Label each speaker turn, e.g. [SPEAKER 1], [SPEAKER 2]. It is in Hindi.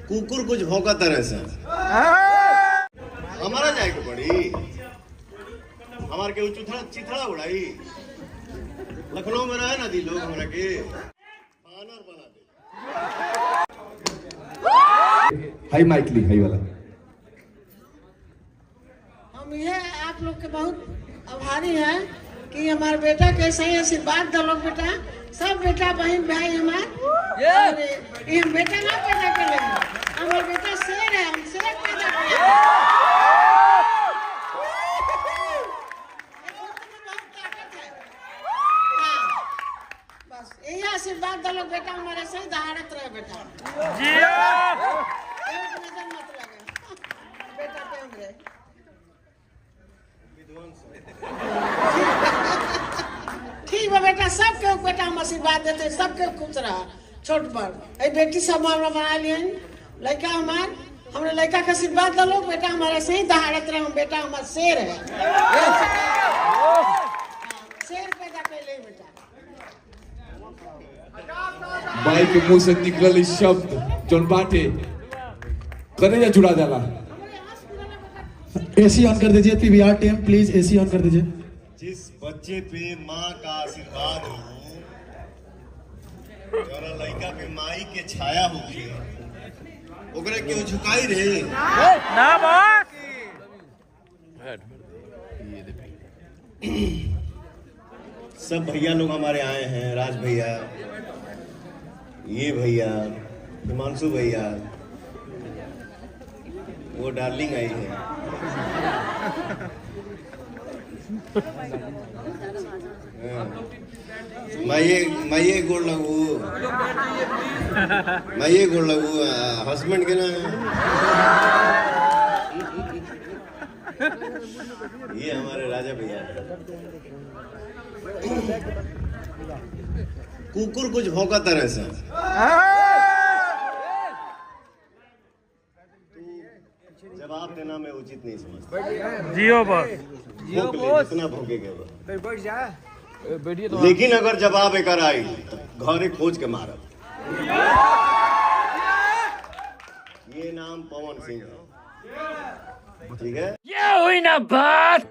[SPEAKER 1] कुकुर कुछ भौंका तरह से हमारा जाए को पड़ी। हमारे के चिथड़ा चिथड़ा उड़ाई लखनऊ में रहे ना दी लोग हमरा के बानर बना दे।
[SPEAKER 2] हाई माइक ली हाई वाला।
[SPEAKER 3] हम ये आप लोग के बहुत आभारी हैं कि हमारे बेटा के सही आशीर्वाद दो लोग बेटा सब बेटा बहन भाई हमारे ये बेटा ना पैदा कर लेंगे। हमारा बेटा शेर है, हम शेर पैदा किए हैं। बहुत ताकत है। हाँ, बस यही आशीर्वाद दो लोग बेटा हमारे सही दहाड़त रहे बेटा। एक नजर मत लगे बेटा पे हमरे। ठीक है बेटा, सबके बेटा हम आशीर्वाद देते, सबके खुश रहा। छोट बड़ बेटी सब हमारा बना लिए लड़का हमार हमने लड़का का आशीर्वाद दो लोग बेटा हमारे सही दहाड़त रहे। हम बेटा हमारा शेर है, शेर पैदा कर ले बेटा।
[SPEAKER 2] भाई के मुंह से निकलल इस शब्द जोन बाटे करेजा जुड़ा जाला।
[SPEAKER 4] एसी ऑन कर दीजिए PVR team please AC on कर दीजिए।
[SPEAKER 1] जिस बच्चे पे माँ का आशीर्वाद हो और लड़का पे माई के छाया होगी ओकरे क्यों झुकाई रे ना बात। सब भैया लोग हमारे आए हैं, राज भैया, ये भैया, हिमांशु भैया, वो डार्लिंग आई है। मैं गोड़ लगू हस्बैंड के ना ये हमारे राजा भैया। कुकुर कुछ भौंका तरह से जवाब देना मैं उचित नहीं समझता।
[SPEAKER 5] जियो बस
[SPEAKER 1] इतना भौंकेगा बैठ जा। लेकिन अगर जवाब एक आई तो घरे खोज के मारब। ये नाम पवन सिंह है, ठीक है।
[SPEAKER 5] ये हुई ना बात।